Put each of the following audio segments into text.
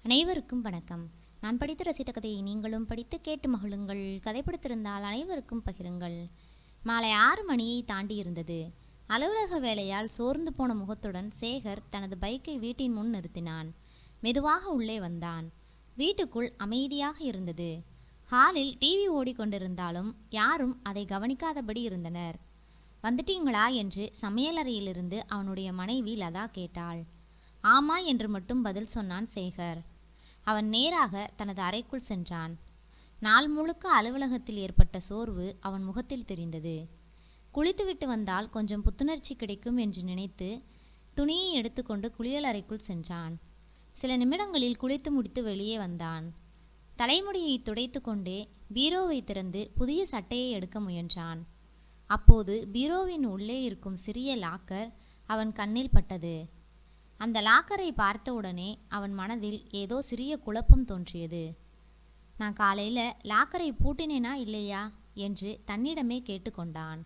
அனைவருக்கும் வணக்கம். நான் படித்து ரசித்த கதையை நீங்களும் படித்து கேட்டு மகிழுங்கள். கதை பிடித்திருந்தால் அனைவருக்கும் பகிருங்கள். மாலை 6 மணியை தாண்டி இருந்தது. அலுவலக வேலையால் சோர்ந்து போன முகத்துடன் சேகர் தனது பைக்கை வீட்டின் முன் நிறுத்தினான். மெதுவாக உள்ளே வந்தான். வீட்டுக்குள் அமைதியாக இருந்தது. ஹாலில் டிவி ஓடிக்கொண்டிருந்தாலும் யாரும் அதை கவனிக்காதபடி இருந்தனர். வந்துட்டீங்களா என்று சமையலறையிலிருந்து அவனுடைய மனைவி லதா கேட்டாள். ஆமா என்று மட்டும் பதில் சொன்னான் சேகர். அவன் நேராக தனது அறைக்குள் சென்றான். நாள் முழுக்க அலுவலகத்தில் ஏற்பட்ட சோர்வு அவன் முகத்தில் தெரிந்தது. குளித்துவிட்டு வந்தால் கொஞ்சம் புத்துணர்ச்சி கிடைக்கும் என்று நினைத்து துணியை எடுத்துக்கொண்டு குளியல் அறைக்குள் சென்றான். சில நிமிடங்களில் குளித்து முடித்து வெளியே வந்தான். தலைமுடியை துடைத்து கொண்டே பீரோவை திறந்து புதிய சட்டையை எடுக்க முயன்றான். அப்போது பீரோவின் உள்ளே இருக்கும் சிறிய லாக்கர் அவன் கண்ணில் பட்டது. அந்த லாக்கரை பார்த்தவுடனே அவன் மனதில் ஏதோ சிறிய குழப்பம் தோன்றியது. நான் காலையில் லாக்கரை பூட்டினேனா இல்லையா என்று தன்னிடமே கேட்டுக்கொண்டான்.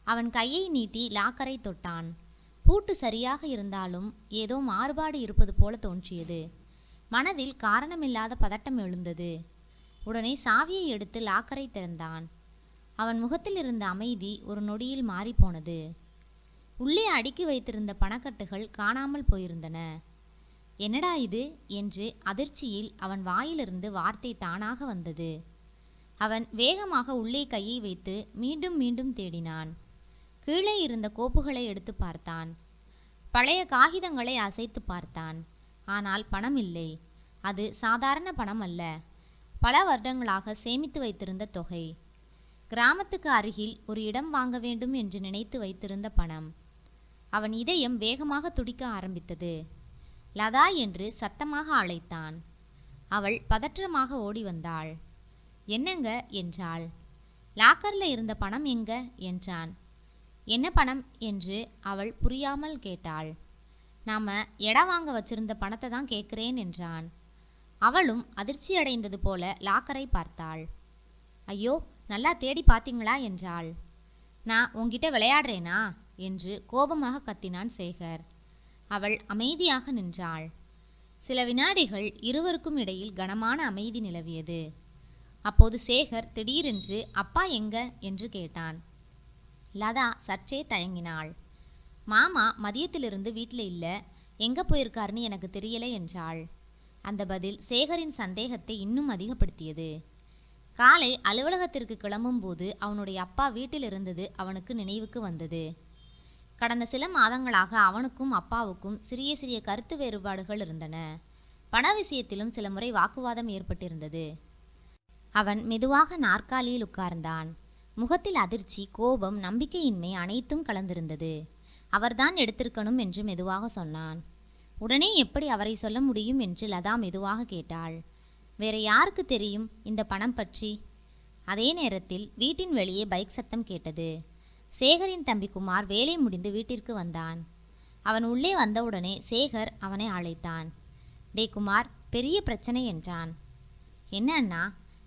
அவன் கையை நீட்டி லாக்கரை தொட்டான். பூட்டு சரியாக இருந்தாலும் ஏதோ மாறுபாடு இருப்பது போல தோன்றியது. மனதில் காரணமில்லாத பதட்டம் எழுந்தது. உடனே சாவியை எடுத்து லாக்கரை திறந்தான். அவன் முகத்தில் இருந்த அமைதி ஒரு நொடியில் மாறிப்போனது. உள்ளே அடுக்கி வைத்திருந்த பணக்கட்டுகள் காணாமல் போயிருந்தன. என்னடா இது என்று அதிர்ச்சியில் அவன் வாயிலிருந்து வார்த்தை தானாக வந்தது. அவன் வேகமாக உள்ளே கையை வைத்து மீண்டும் மீண்டும் தேடினான். கீழே இருந்த கோப்புகளை எடுத்து பார்த்தான். பழைய காகிதங்களை அசைத்து பார்த்தான். ஆனால் பணம் இல்லை. அது சாதாரண பணம் அல்ல. பல வருடங்களாக சேமித்து வைத்திருந்த தொகை. கிராமத்துக்கு அருகில் ஒரு இடம் வாங்க வேண்டும் என்று நினைத்து வைத்திருந்த பணம். அவன் இதயம் வேகமாக துடிக்க ஆரம்பித்தது. லதா என்று சத்தமாக அழைத்தான். அவள் பதற்றமாக ஓடி வந்தாள். என்னங்க என்றாள். லாக்கர்ல இருந்த பணம் எங்க என்றான். என்ன பணம் என்று அவள் புரியாமல் கேட்டாள். நாம இடம் வாங்க வச்சிருந்த பணத்தை தான் கேட்கிறேன் என்றான். அவளும் அதிர்ச்சி அடைந்தது போல லாக்கரை பார்த்தாள். ஐயோ, நல்லா தேடி பார்த்தீங்களா என்றாள். நான் உன்கிட்ட விளையாடுறேனா என்று கோபமாக கத்தினான் சேகர். அவள் அமைதியாக நின்றாள். சில வினாடிகள் இருவருக்கும் இடையில் கனமான அமைதி நிலவியது. அப்போது சேகர் திடீரென்று அப்பா எங்க என்று கேட்டான். லதா சற்றே தயங்கினாள். மாமா மதியத்திலிருந்து வீட்டில் இல்லை, எங்க போயிருக்காருன்னு எனக்கு தெரியலை என்றாள். அந்த பதில் சேகரின் சந்தேகத்தை இன்னும் அதிகப்படுத்தியது. காலை அலுவலகத்திற்கு கிளம்பும்போது அவனுடைய அப்பா வீட்டில் இருந்தது அவனுக்கு நினைவுக்கு வந்தது. கடந்த சில மாதங்களாக அவனுக்கும் அப்பாவுக்கும் சிறிய சிறிய கருத்து வேறுபாடுகள் இருந்தன. பண விஷயத்திலும் சில முறை வாக்குவாதம் ஏற்பட்டிருந்தது. அவன் மெதுவாக நாற்காலியில் உட்கார்ந்தான். முகத்தில் அதிர்ச்சி, கோபம், நம்பிக்கையின்மை அனைத்தும் கலந்திருந்தது. அவர்தான் எடுத்திருக்கணும் என்று மெதுவாக சொன்னான். உடனே எப்படி அவரை சொல்ல முடியும் என்று லதா மெதுவாக கேட்டாள். வேற யாருக்கு தெரியும் இந்த பணம் பற்றி? அதே நேரத்தில் வீட்டின் வெளியே பைக் சத்தம் கேட்டது. சேகரின் தம்பி குமார் வேலை முடிந்து வீட்டிற்கு வந்தான். அவன் உள்ளே வந்தவுடனே சேகர் அவனை அழைத்தான். டே குமார், பெரிய பிரச்சனை என்றான். என்ன அண்ணா?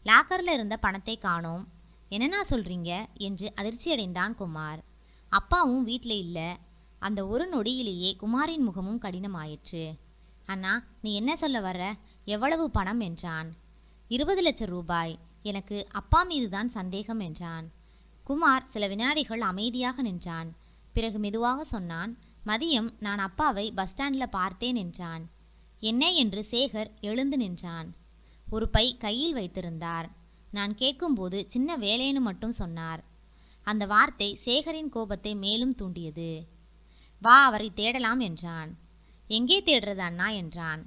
லாக்கரில் இருந்த பணத்தை காணோம். என்னண்ணா சொல்றீங்க என்று அதிர்ச்சியடைந்தான் குமார். அப்பாவும் வீட்டில் இல்லை. அந்த ஒரு நொடியிலேயே குமாரின் முகமும் கடினமாயிற்று. அண்ணா, நீ என்ன சொல்ல வர்ற? எவ்வளவு பணம் என்றான். 20 லட்சம் ரூபாய். எனக்கு அப்பா மீதுதான் சந்தேகம் என்றான். குமார் சில வினாடிகள் அமைதியாக நின்றான். பிறகு மெதுவாக சொன்னான். மதியம் நான் அப்பாவை பஸ் ஸ்டாண்டில் பார்த்தேன் என்றான். என்ன என்று சேகர் எழுந்து நின்றான். ஒரு பை கையில் வைத்திருந்தார். நான் கேட்கும்போது சின்ன வேலைன்னு மட்டும் சொன்னார். அந்த வார்த்தை சேகரின் கோபத்தை மேலும் தூண்டியது. வா, அவரை தேடலாம் என்றான். எங்கே தேடுறது அண்ணா என்றான்.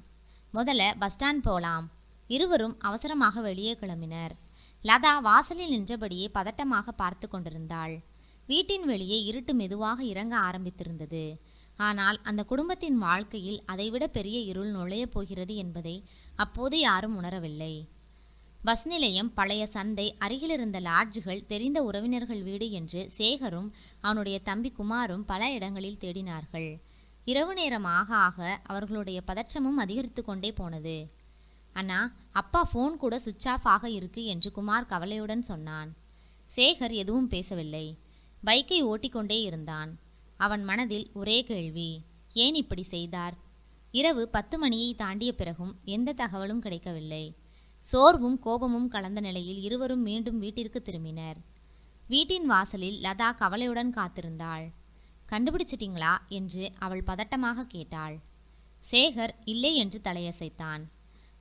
முதல்ல பஸ் ஸ்டாண்ட் போலாம். இருவரும் அவசரமாக வெளியே கிளம்பினர். லதா வாசலில் நின்றபடியே பதட்டமாக பார்த்து கொண்டிருந்தாள். வீட்டின் வெளியே இருட்டு மெதுவாக இறங்க ஆரம்பித்திருந்தது. ஆனால் அந்த குடும்பத்தின் வாழ்க்கையில் அதைவிட பெரிய இருள் நுழையப் போகிறது என்பதை அப்போது யாரும் உணரவில்லை. பஸ் நிலையம், பழைய சந்தை, அருகிலிருந்த லாட்ஜுகள், தெரிந்த உறவினர்கள் வீடு என்று சேகரும் அவனுடைய தம்பி குமாரும் பல இடங்களில் தேடினார்கள். இரவு நேரம் ஆக ஆக அவர்களுடைய பதற்றமும் அதிகரித்து கொண்டே போனது. அண்ணா, அப்பா ஃபோன் கூட சுவிட்ச் ஆஃப் ஆக இருக்கு என்று குமார் கவலையுடன் சொன்னான். சேகர் எதுவும் பேசவில்லை. பைக்கை ஓட்டிக்கொண்டே இருந்தான். அவன் மனதில் ஒரே கேள்வி, ஏன் இப்படி செய்தார்? இரவு 10 மணியை தாண்டிய பிறகும் எந்த தகவலும் கிடைக்கவில்லை. சோர்வும் கோபமும் கலந்த நிலையில் இருவரும் மீண்டும் வீட்டிற்கு திரும்பினர். வீட்டின் வாசலில் லதா கவலையுடன் காத்திருந்தாள். கண்டுபிடிச்சிட்டீங்களா என்று அவள் பதட்டமாக கேட்டாள். சேகர் இல்லை என்று தலையசைத்தான்.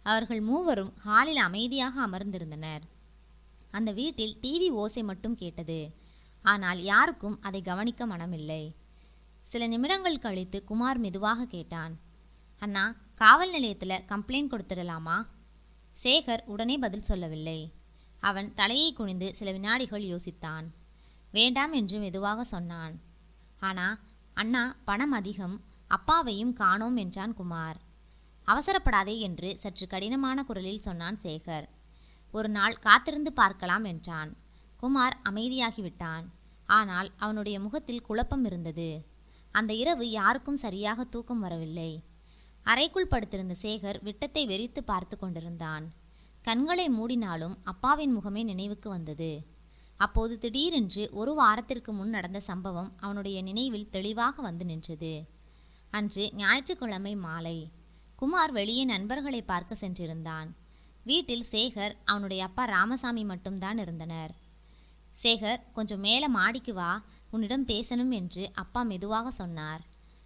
அவர்கள் மூவரும் ஹாலில் அமைதியாக அமர்ந்திருந்தனர். அந்த வீட்டில் டிவி ஓசை மட்டும் கேட்டது. ஆனால் யாருக்கும் அதை கவனிக்க மனமில்லை. சில நிமிடங்கள் கழித்து குமார் மெதுவாக கேட்டான், அண்ணா, காவல் நிலையத்தில் கம்ப்ளைண்ட் கொடுத்துடலாமா? சேகர் உடனே பதில் சொல்லவில்லை. அவன் தலையை குனிந்து சில வினாடிகள் யோசித்தான். வேண்டாம் என்று மெதுவாக சொன்னான். ஆனா அண்ணா, பணம் அதிகம், அப்பாவையும் காணோம் என்றான் குமார். அவசரப்படாதே என்று சற்று கடினமான குரலில் சொன்னான் சேகர். ஒரு நாள் காத்திருந்து பார்க்கலாம் என்றான். குமார் அமைதியாகிவிட்டான். ஆனால் அவனுடைய முகத்தில் குழப்பம் இருந்தது. அந்த இரவு யாருக்கும் சரியாக தூக்கம் வரவில்லை. அறைக்குள் படுத்திருந்த சேகர் விட்டத்தை வெறித்து பார்த்து கொண்டிருந்தான். கண்களை மூடினாலும் அப்பாவின் முகமே நினைவுக்கு வந்தது. அப்போது திடீரென்று ஒரு வாரத்திற்கு முன் நடந்த சம்பவம் அவனுடைய நினைவில் தெளிவாக வந்து நின்றது. அன்று ஞாயிற்றுக்கிழமை மாலை. குமார் வெளியே நண்பர்களை பார்க்க சென்றிருந்தான். வீட்டில் சேகர், அவனுடைய அப்பா ராமசாமி மட்டும்தான் இருந்தனர். சேகர், கொஞ்சம் மேலே மாடிக்கு வா, உன்னிடம் பேசணும் என்று அப்பா மெதுவாக சொன்னார்.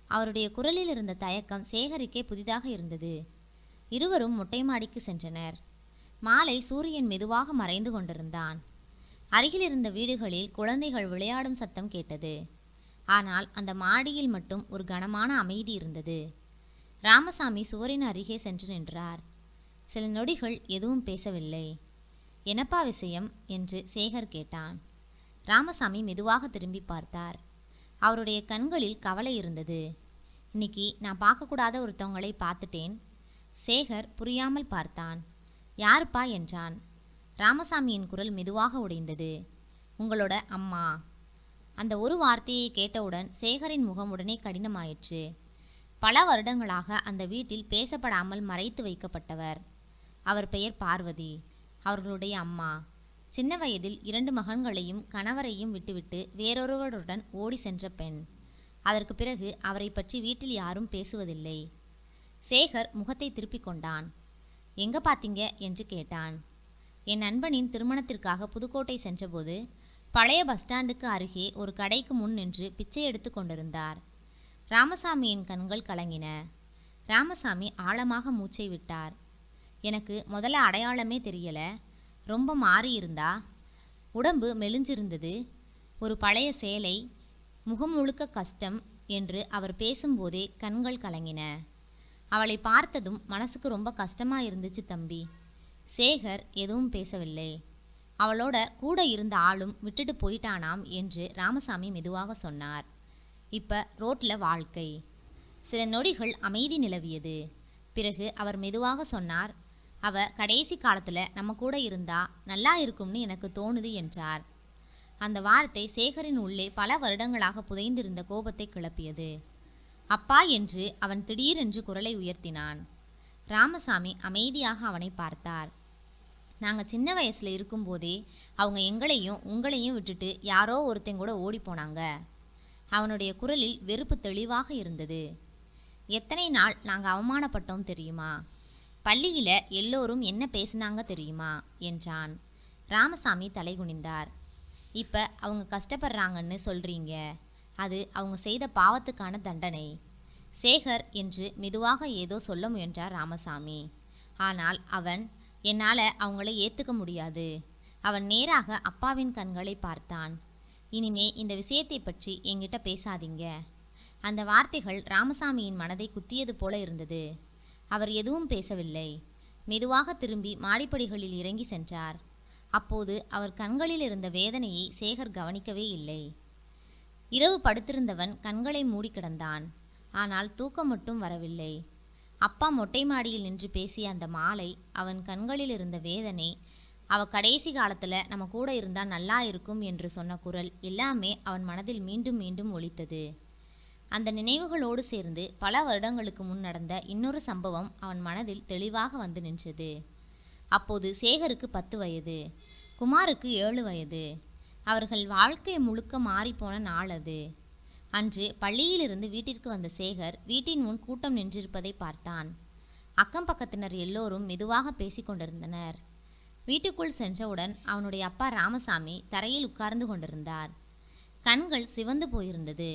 அவருடைய குரலில் இருந்த தயக்கம் சேகருக்கே புதிதாக இருந்தது. இருவரும் மொட்டை மாடிக்கு சென்றனர். மாலை சூரியன் மெதுவாக மறைந்து கொண்டிருந்தான். அருகில் இருந்த வீடுகளில் குழந்தைகள் விளையாடும் சத்தம் கேட்டது. ஆனால் அந்த மாடியில் மட்டும் ஒரு கனமான அமைதி இருந்தது. ராமசாமி சுவரின் அருகே சென்று நின்றார். சில நொடிகள் எதுவும் பேசவில்லை. என்னப்பா விஷயம் என்று சேகர் கேட்டான். ராமசாமி மெதுவாக திரும்பி பார்த்தார். அவருடைய கண்களில் கவலை இருந்தது. இன்னைக்கு நான் பார்க்கக்கூடாத ஒருத்தவங்களை பார்த்துட்டேன். சேகர் புரியாமல் பார்த்தான். யாருப்பா என்றான். ராமசாமியின் குரல் மெதுவாக உடைந்தது. உங்களோட அம்மா. அந்த ஒரு வார்த்தையை கேட்டவுடன் சேகரின் முகம் உடனே கடினமாயிற்று. பல வருடங்களாக அந்த வீட்டில் பேசப்படாமல் மறைத்து வைக்கப்பட்டவர். அவர் பெயர் பார்வதி, அவர்களுடைய அம்மா. சின்ன வயதில் 2 மகன்களையும் கணவரையும் விட்டுவிட்டு வேறொருவருடன் ஓடி சென்ற பெண். அதற்கு பிறகு அவரை பற்றி வீட்டில் யாரும் பேசுவதில்லை. சேகர் முகத்தை திருப்பிக் கொண்டான். எங்க பார்த்தீங்க என்று கேட்டான். என் நண்பனின் திருமணத்திற்காக புதுக்கோட்டை சென்றபோது பழைய பஸ் ஸ்டாண்டுக்கு அருகே ஒரு கடைக்கு முன் நின்று பிச்சை எடுத்து கொண்டிருந்தார். ராமசாமியின் கண்கள் கலங்கின. ராமசாமி ஆழமாக மூச்சை விட்டார். எனக்கு முதல்ல அடையாளமே தெரியல. ரொம்ப மாறி இருந்தா. உடம்பு மெலிஞ்சிருந்தது. ஒரு பழைய சேலை, முகம் முழுக்க கஷ்டம் என்று அவர் பேசும்போதே கண்கள் கலங்கின. அவளை பார்த்ததும் மனசுக்கு ரொம்ப கஷ்டமா இருந்துச்சு தம்பி. சேகர் எதுவும் பேசவில்லை. அவளோட கூட இருந்த ஆளும் விட்டுட்டு போயிட்டானாம் என்று ராமசாமி மெதுவாக சொன்னார். இப்ப ரோட்ல வாழ்க்கை. சில நொடிகள் அமைதி நிலவியது. பிறகு அவர் மெதுவாக சொன்னார், அவ கடைசி காலத்துல நம்ம கூட இருந்தா நல்லா இருக்கும்னு எனக்கு தோணுது என்றார். அந்த வார்த்தை சேகரின் உள்ளே பல வருடங்களாக புதைந்திருந்த கோபத்தை கிளப்பியது. அப்பா என்று அவன் திடீரென்று குரலை உயர்த்தினான். ராமசாமி அமைதியாக அவனை பார்த்தார். நாங்க சின்ன வயசுல இருக்கும்போதே அவங்க எங்களையும் உங்களையும் விட்டுட்டு யாரோ ஒருத்தன் கூட ஓடி போனாங்க. அவனுடைய குரலில் வெறுப்பு தெளிவாக இருந்தது. எத்தனை நாள் நாங்க அவமானப்பட்டோம் தெரியுமா? பள்ளியில எல்லோரும் என்ன பேசினாங்க தெரியுமா என்றான். ராமசாமி தலைகுனிந்தார். இப்ப அவங்க கஷ்டப்படுறாங்கன்னு சொல்றீங்க. அது அவங்க செய்த பாவத்துக்கான தண்டனை. சேகர் என்று மெதுவாக ஏதோ சொல்ல முயன்றார் ராமசாமி. ஆனால் என்னால் அவங்கள ஏற்றுக்க முடியாது. அவன் நேராக அப்பாவின் கண்களை பார்த்தான். இனிமே இந்த விஷயத்தை பற்றி என்கிட்ட பேசாதீங்க. அந்த வார்த்தைகள் ராமசாமியின் மனதை குத்தியது போல இருந்தது. அவர் எதுவும் பேசவில்லை. மெதுவாக திரும்பி மாடிப்படிகளில் இறங்கி சென்றார். அப்போது அவர் கண்களில் இருந்த வேதனையை சேகர் கவனிக்கவே இல்லை. இரவு படுத்திருந்தவன் கண்களை மூடி கிடந்தான். ஆனால் தூக்கம் மட்டும் வரவில்லை. அப்பா மொட்டை மாடியில் நின்று பேசிய அந்த மாலை, அவன் கண்களில் இருந்த வேதனை, அவ கடைசி காலத்துல நம்ம கூட இருந்தா நல்லா இருக்கும் என்று சொன்ன குரல் எல்லாமே அவன் மனதில் மீண்டும் மீண்டும் ஒலித்தது. அந்த நினைவுகளோடு சேர்ந்து பல வருடங்களுக்கு முன் நடந்த இன்னொரு சம்பவம் அவன் மனதில் தெளிவாக வந்து நின்றது. அப்போது சேகருக்கு 10 வயது, குமாருக்கு 7 வயது. அவர்கள் வாழ்க்கை முழுக்க மாறிப்போன நாள் அது. அன்று பள்ளியிலிருந்து வீட்டிற்கு வந்த சேகர் வீட்டின் முன் கூட்டம் நின்றிருப்பதை பார்த்தான். அக்கம் பக்கத்தினர் எல்லோரும் மெதுவாக பேசிக் கொண்டிருந்தனர். வீட்டுக்குள் சென்றவுடன் அவனுடைய அப்பா ராமசாமி தரையில் உட்கார்ந்து கொண்டிருந்தார். கண்கள் சிவந்து போயிருந்தது.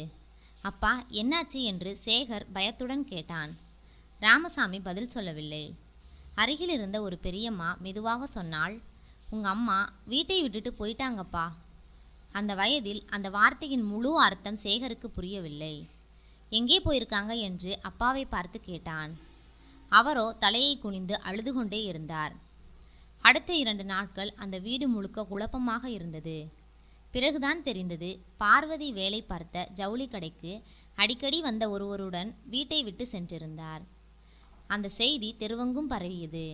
அப்பா, என்னாச்சு என்று சேகர் பயத்துடன் கேட்டான். ராமசாமி பதில் சொல்லவில்லை. அருகில் இருந்த ஒரு பெரியம்மா மெதுவாக சொன்னாள், உங்க அம்மா வீட்டை விட்டுட்டு போயிட்டாங்கப்பா. அந்த வயதில் அந்த வார்த்தையின் முழு அர்த்தம் சேகருக்கு புரியவில்லை. எங்கே போயிருக்காங்க என்று அப்பாவை பார்த்து கேட்டான். அவரோ தலையை குனிந்து அழுது கொண்டே இருந்தார். அடுத்த 2 நாட்கள் அந்த வீடு முழுக்க குழப்பமாக இருந்தது. பிறகுதான் தெரிந்தது, பார்வதி வேலை பார்த்த ஜவுளி கடைக்கு அடிக்கடி வந்த ஒருவருடன் வீட்டை விட்டு சென்றிருந்தார். அந்த செய்தி தெருவெங்கும் பரவியது.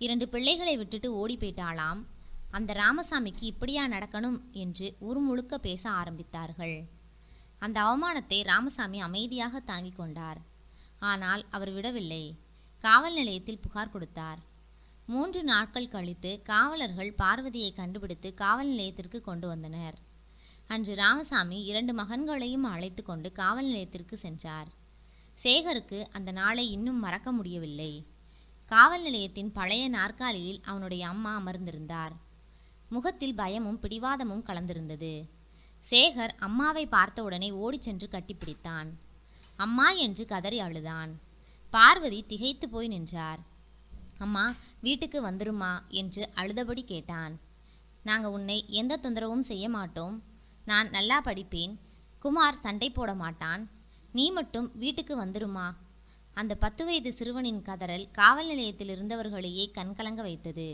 2 பிள்ளைகளை விட்டுட்டு ஓடி போயிட்டாளாம். அந்த ராமசாமிக்கு இப்படியா நடக்கணும் என்று ஊர் முழுக்க பேச ஆரம்பித்தார்கள். அந்த அவமானத்தை ராமசாமி அமைதியாக தாங்கிக் கொண்டார். ஆனால் அவர் விடவில்லை. காவல் நிலையத்தில் புகார் கொடுத்தார். 3 நாட்கள் கழித்து காவலர்கள் பார்வதியை கண்டுபிடித்து காவல் நிலையத்திற்கு கொண்டு வந்தனர். அன்று ராமசாமி 2 மகன்களையும் அழைத்து கொண்டு காவல் நிலையத்திற்கு சென்றார். சேகருக்கு அந்த நாளை இன்னும் மறக்க முடியவில்லை. காவல் நிலையத்தின் பழைய நாற்காலியில் அவனுடைய அம்மா அமர்ந்திருந்தார். முகத்தில் பயமும் பிடிவாதமும் கலந்திருந்தது. சேகர் அம்மாவை பார்த்தவுடனே ஓடிச் சென்று கட்டிப்பிடித்தான். அம்மா என்று கதறி அழுதான். பார்வதி திகைத்து போய் நின்றார். அம்மா, வீட்டுக்கு வந்துருமா என்று அழுதபடி கேட்டான். நாங்க உன்னை எந்த தொந்தரவும் செய்ய மாட்டோம். நான் நல்லா படிப்பேன். குமார் சண்டை போட மாட்டான். நீ மட்டும் வீட்டுக்கு வந்துருமா. அந்த 10 வயது சிறுவனின் கதறல் காவல் நிலையத்தில் இருந்தவர்களையே கண்கலங்க வைத்தது.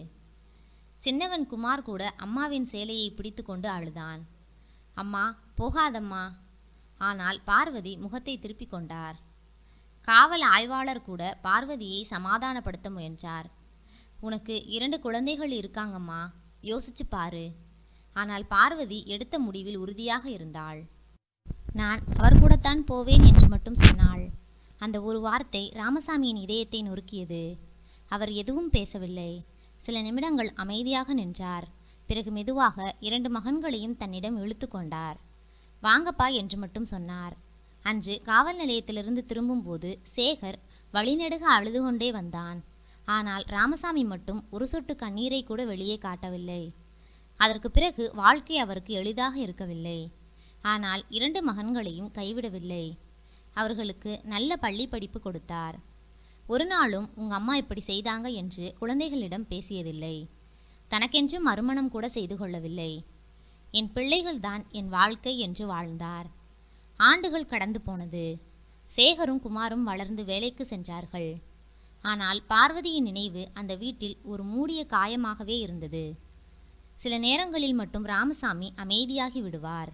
சின்னவன் குமார் கூட அம்மாவின் சேலையை பிடித்து கொண்டு அழுதான். அம்மா, போகாதம்மா. ஆனால் பார்வதி முகத்தை திருப்பி கொண்டார். காவல் ஆய்வாளர் கூட பார்வதியை சமாதானப்படுத்த முயன்றார். உனக்கு 2 குழந்தைகள் இருக்காங்கம்மா, யோசிச்சு பாரு. ஆனால் பார்வதி எடுத்த முடிவில் உறுதியாக இருந்தாள். நான் அவர் கூடத்தான் போவேன் என்று மட்டும் சொன்னாள். அந்த ஒரு வார்த்தை ராமசாமியின் இதயத்தை நொறுக்கியது. அவர் எதுவும் பேசவில்லை. சில நிமிடங்கள் அமைதியாக நின்றார். பிறகு மெதுவாக 2 மகன்களையும் தன்னிடம் இழுத்து கொண்டார். வாங்கப்பா என்று மட்டும் சொன்னார். அன்று காவல் நிலையத்திலிருந்து திரும்பும்போது சேகர் வழிநெடுக அழுது கொண்டே வந்தான். ஆனால் ராமசாமி மட்டும் ஒரு சொட்டு கண்ணீரை கூட வெளியே காட்டவில்லை. அதற்கு பிறகு வாழ்க்கை அவருக்கு எளிதாக இருக்கவில்லை. ஆனால் 2 மகன்களையும் கைவிடவில்லை. அவர்களுக்கு நல்ல பள்ளி படிப்பு கொடுத்தார். ஒரு நாளும் உங்க அம்மா இப்படி செய்தாங்க என்று குழந்தைகளிடம் பேசியதில்லை. தனக்கென்று மறுமணம் கூட செய்து கொள்ளவில்லை. என் பிள்ளைகள்தான் என் வாழ்க்கை என்று வாழ்ந்தார். ஆண்டுகள் கடந்து போனது. சேகரும் குமாரும் வளர்ந்து வேலைக்கு சென்றார்கள். ஆனால் பார்வதியின் நினைவு அந்த வீட்டில் ஒரு மூடிய காயமாகவே இருந்தது. சில நேரங்களில் மட்டும் ராமசாமி அமைதியாகி விடுவார்.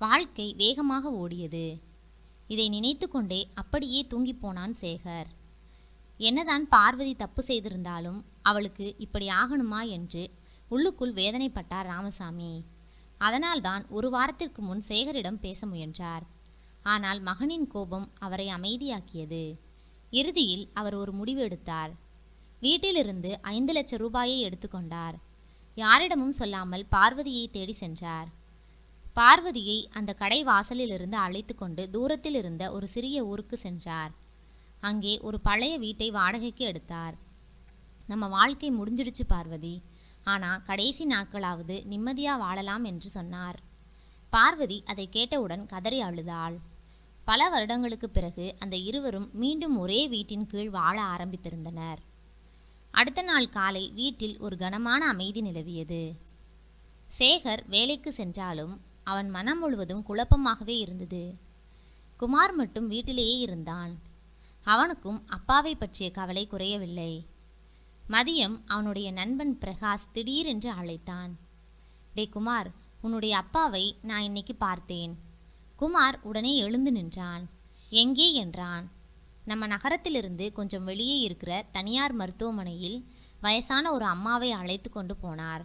வாழ்க்கை வேகமாக ஓடியது. இதை நினைத்து கொண்டே அப்படியே தூங்கி போனான் சேகர். என்னதான் பார்வதி தப்பு செய்திருந்தாலும் அவளுக்கு இப்படி ஆகணுமா என்று உள்ளுக்குள் வேதனைப்பட்டார் ராமசாமி. அதனால்தான் ஒரு வாரத்திற்கு முன் சேகரிடம் பேச முயன்றார். ஆனால் மகனின் கோபம் அவரை அமைதியாக்கியது. இறுதியில் அவர் ஒரு முடிவு எடுத்தார். வீட்டிலிருந்து 5 லட்சம் ரூபாயை எடுத்துக்கொண்டார். யாரிடமும் சொல்லாமல் பார்வதியை தேடி சென்றார். பார்வதியை அந்த கடை வாசலில் இருந்து அழைத்து கொண்டு தூரத்தில் இருந்த ஒரு சிறிய ஊருக்கு சென்றார். அங்கே ஒரு பழைய வீட்டை வாடகைக்கு எடுத்தார். நம்ம வாழ்க்கை முடிஞ்சிடுச்சு பார்வதி, ஆனால் கடைசி நாட்களாவது நிம்மதியா வாழலாம் என்று சொன்னார். பார்வதி அதை கேட்டவுடன் கதறி அழுதாள். பல வருடங்களுக்கு பிறகு அந்த இருவரும் மீண்டும் ஒரே வீட்டின் கீழ் வாழ ஆரம்பித்திருந்தனர். அடுத்த நாள் காலை வீட்டில் ஒரு கனமான அமைதி நிலவியது. சேகர் வேலைக்கு சென்றாலும் அவன் மனம் முழுவதும் குழப்பமாகவே இருந்தது. குமார் மட்டும் வீட்டிலேயே இருந்தான். அவனுக்கும் அப்பாவை பற்றிய கவலை குறையவில்லை. மதியம் அவனுடைய நண்பன் பிரகாஷ் திடீரென்று அழைத்தான். டே குமார், உன்னுடைய அப்பாவை நான் இன்னைக்கு பார்த்தேன். குமார் உடனே எழுந்து நின்றான். எங்கே என்றான். நம்ம நகரத்திலிருந்து கொஞ்சம் வெளியே இருக்கிற தனியார் மருத்துவமனையில் வயசான ஒரு அம்மாவை அழைத்து கொண்டு போனார்.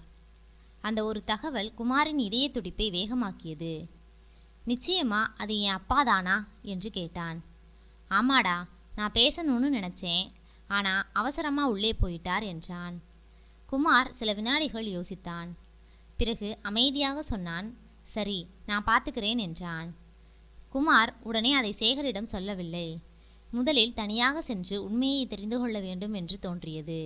அந்த ஒரு தகவல் குமாரின் இதய துடிப்பை வேகமாக்கியது. நிச்சயமா அது என் அப்பாதானா என்று கேட்டான். ஆமாடா, நான் பேசணும்னு நினச்சேன், ஆனால் அவசரமாக உள்ளே போயிட்டார் என்றான். குமார் சில வினாடிகள் யோசித்தான். பிறகு அமைதியாக சொன்னான், சரி நான் பார்த்துக்கிறேன் என்றான். குமார் உடனே அதை சேகரிடம் சொல்லவில்லை. முதலில் தனியாக சென்று உண்மையை தெரிந்து கொள்ள வேண்டும் என்று தோன்றியது.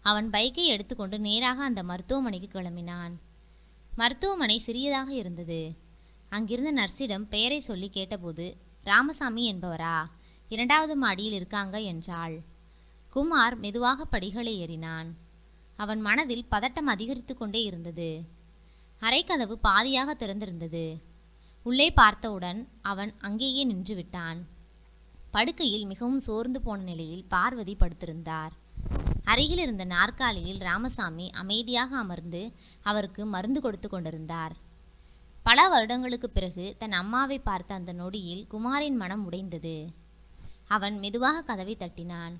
அவன் பைக்கை எடுத்துக்கொண்டு நேராக அந்த மருத்துவமனைக்கு கிளம்பினான். மருத்துவமனை சிறியதாக இருந்தது. அங்கிருந்த நர்ஸிடம் பெயரை சொல்லி கேட்டபோது, ராமசாமி என்பவரா, 2வது மாடியில் இருக்காங்க என்றாள். குமார் மெதுவாக படிகளை ஏறினான். அவன் மனதில் பதட்டம் அதிகரித்து கொண்டே இருந்தது. அறைக்கதவு பாதியாக திறந்திருந்தது. உள்ளே பார்த்தவுடன் அவன் அங்கேயே நின்று விட்டான். படுக்கையில் மிகவும் சோர்ந்து போன நிலையில் பார்வதி படுத்திருந்தார். அருகில் இருந்த நாற்காலியில் ராமசாமி அமைதியாக அமர்ந்து அவருக்கு மருந்து கொடுத்து கொண்டிருந்தார். பல வருடங்களுக்கு பிறகு தன் அம்மாவை பார்த்த அந்த நொடியில் குமாரின் மனம் உடைந்தது. அவன் மெதுவாக கதவை தட்டினான்.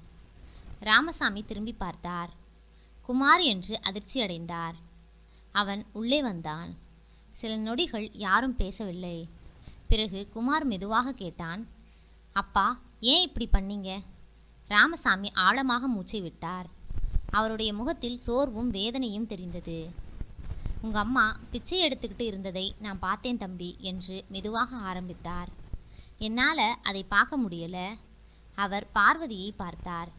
ராமசாமி திரும்பி பார்த்தார். குமார் என்று அதிர்ச்சியடைந்தார். அவன் உள்ளே வந்தான். சில நொடிகள் யாரும் பேசவில்லை. பிறகு குமார் மெதுவாக கேட்டான், அப்பா, ஏன் இப்படி பண்ணீங்க? ராமசாமி ஆழமாக மூச்சை விட்டார். அவருடைய முகத்தில் சோர்வும் வேதனையும் தெரிந்தது. உங்க அம்மா பிச்சை எடுத்துக்கிட்டு இருந்ததை நான் பார்த்தேன் தம்பி என்று மெதுவாக ஆரம்பித்தார். என்னால் அதை பார்க்க முடியல. அவர் பார்வதியை பார்த்தார்.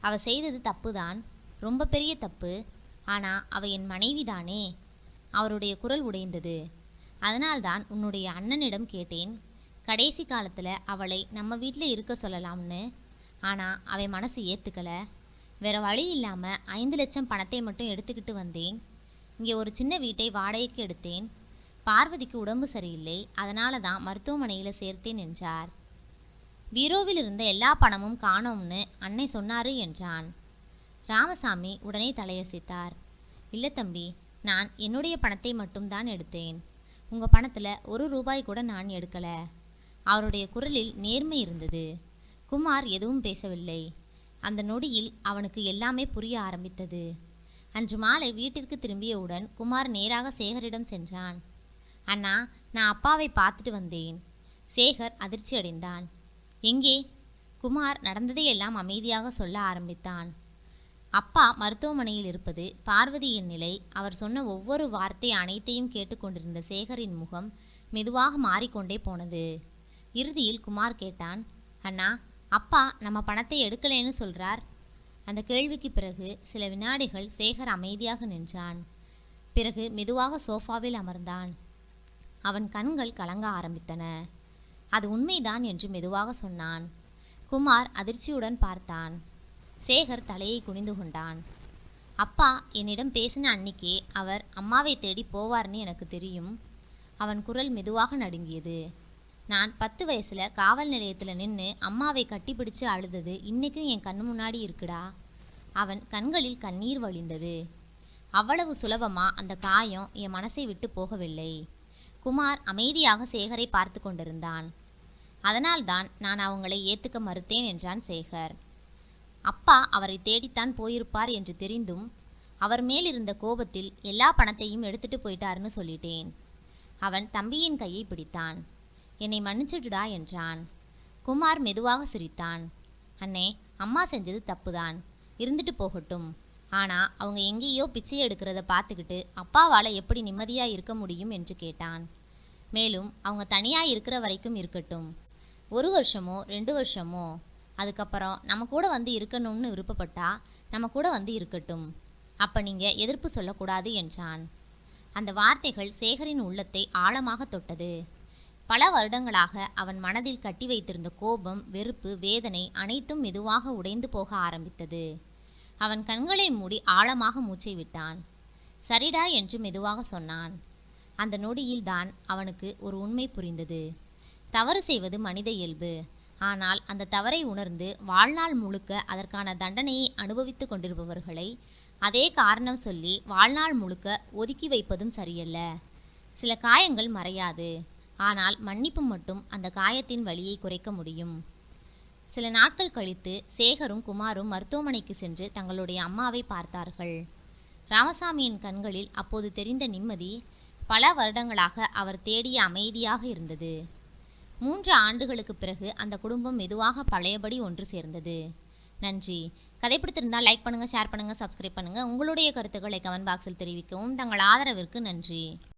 அவ செய்தது தப்புதான், ரொம்ப பெரிய தப்பு. ஆனால் அவ என் மனைவிதானே. அவருடைய குரல் உடைந்தது. அதனால்தான் உன்னுடைய அண்ணனிடம் கேட்டேன், கடைசி காலத்தில் அவளை நம்ம வீட்டில் இருக்க சொல்லலாம்னு. ஆனால் அவன் மனசு ஏற்றுக்கல. வேற வழி இல்லாமல் 5 லட்சம் பணத்தை மட்டும் எடுத்துக்கிட்டு வந்தேன். இங்கே ஒரு சின்ன வீட்டை வாடகைக்கு எடுத்தேன். பார்வதிக்கு உடம்பு சரியில்லை, அதனால தான் மருத்துவமனையில் சேர்த்தேன் என்றார். பீரோவில் இருந்த எல்லா பணமும் காணோம்னு அன்னை சொன்னாரு என்றான். ராமசாமி உடனே தலையசைத்தார். இல்லை தம்பி, நான் என்னுடைய பணத்தை மட்டும்தான் எடுத்தேன். உங்கள் பணத்தில் 1 ரூபாய் கூட நான் எடுக்கல. அவருடைய குரலில் நேர்மை இருந்தது. குமார் எதுவும் பேசவில்லை. அந்த நொடியில் அவனுக்கு எல்லாமே புரிய ஆரம்பித்தது. அன்று மாலை வீட்டிற்கு திரும்பியவுடன் குமார் நேராக சேகரிடம் சென்றான். அண்ணா, நான் அப்பாவை பார்த்துட்டு வந்தேன். சேகர் அதிர்ச்சி அடைந்தான். எங்கே? குமார் நடந்ததையெல்லாம் அமைதியாக சொல்ல ஆரம்பித்தான். அப்பா மருத்துவமனையில் இருப்பது, பார்வதியின் நிலை, அவர் சொன்ன ஒவ்வொரு வார்த்தை அனைத்தையும் கேட்டுக்கொண்டிருந்த சேகரின் முகம் மெதுவாக மாறிக்கொண்டே போனது. இறுதியில் குமார் கேட்டான், அண்ணா, அப்பா நம்ம பணத்தை எடுக்கலேன்னு சொல்றார். அந்த கேள்விக்கு பிறகு சில வினாடிகள் சேகர் அமைதியாக நின்றான். பிறகு மெதுவாக சோஃபாவில் அமர்ந்தான். அவன் கண்கள் கலங்க ஆரம்பித்தன. அது உண்மைதான் என்று மெதுவாக சொன்னான். குமார் அதிர்ச்சியுடன் பார்த்தான். சேகர் தலையை குனிந்து கொண்டான். அப்பா என்னிடம் பேசின அன்னிக்கே அவர் அம்மாவை தேடி போவார்னு எனக்கு தெரியும். அவன் குரல் மெதுவாக நடுங்கியது. நான் 10 வயசுல காவல் நிலையத்தில் நின்று அம்மாவை கட்டிப்பிடிச்சு அழுதது இன்னைக்கும் என் கண்ணு முன்னாடி இருக்குடா. அவன் கண்களில் கண்ணீர் வழிந்தது. அவ்வளவு சுலபமா அந்த காயம் என் மனசை விட்டு போகவில்லை. குமார் அமைதியாக சேகரை பார்த்து கொண்டிருந்தான். அதனால்தான் நான் அவங்களை ஏற்றுக்க மறுத்தேன் என்றான் சேகர். அப்பா அவரை தேடித்தான் போயிருப்பார் என்று தெரிந்தும் அவர் மேல் இருந்த கோபத்தில் எல்லா பணத்தையும் எடுத்துட்டு போயிட்டாருன்னு சொல்லிட்டேன். அவன் தம்பியின் கையை பிடித்தான். என்னை மன்னிச்சுடுடா என்றான். குமார் மெதுவாக சிரித்தான். அண்ணே, அம்மா செஞ்சது தப்புதான், இருந்துட்டு போகட்டும். ஆனால் அவங்க எங்கேயோ பிச்சை எடுக்கிறத பார்த்துக்கிட்டு அப்பாவால் எப்படி நிம்மதியாக இருக்க முடியும் என்று கேட்டான். மேலும் அவங்க தனியாக இருக்கிற வரைக்கும் இருக்கட்டும். 1 வருஷமோ 2 வருஷமோ, அதுக்கப்புறம் நம்ம கூட வந்து இருக்கணும்னு விருப்பப்பட்டா நம்ம கூட வந்து இருக்கட்டும். அப்போ நீங்கள் எதிர்ப்பு சொல்லக்கூடாது என்றான். அந்த வார்த்தைகள் சேகரின் உள்ளத்தை ஆழமாக தொட்டது. பல வருடங்களாக அவன் மனதில் கட்டி வைத்திருந்த கோபம், வெறுப்பு, வேதனை அனைத்தும் மெதுவாக உடைந்து போக ஆரம்பித்தது. அவன் கண்களை மூடி ஆழமாக மூச்சை விட்டான். சரிடா என்று மெதுவாக சொன்னான். அந்த நொடியில்தான் அவனுக்கு ஒரு உண்மை புரிந்தது. தவறு செய்வது மனித இயல்பு. ஆனால் அந்த தவறை உணர்ந்து வாழ்நாள் முழுக்க அதற்கான தண்டனையை அனுபவித்து கொண்டிருப்பவர்களை அதே காரணம் சொல்லி வாழ்நாள் முழுக்க ஒதுக்கி வைப்பதும் சரியல்ல. சில காயங்கள் மறையாது, ஆனால் மன்னிப்பு மட்டும் அந்த காயத்தின் வலியை குறைக்க முடியும். சில நாட்கள் கழித்து சேகரும் குமாரும் மருத்துவமனைக்கு சென்று தங்களுடைய அம்மாவை பார்த்தார்கள். ராமசாமியின் கண்களில் அப்போது தெரிந்த நிம்மதி பல வருடங்களாக அவர் தேடிய அமைதியாக இருந்தது. 3 ஆண்டுகளுக்கு பிறகு அந்த குடும்பம் மெதுவாக பழையபடி ஒன்று சேர்ந்தது. நன்றி. கதை பிடித்திருந்தால் லைக் பண்ணுங்கள், ஷேர் பண்ணுங்கள், சப்ஸ்கிரைப் பண்ணுங்கள். உங்களுடைய கருத்துக்களை கமெண்ட் பாக்ஸில் தெரிவிக்கவும். தங்கள் ஆதரவிற்கு நன்றி.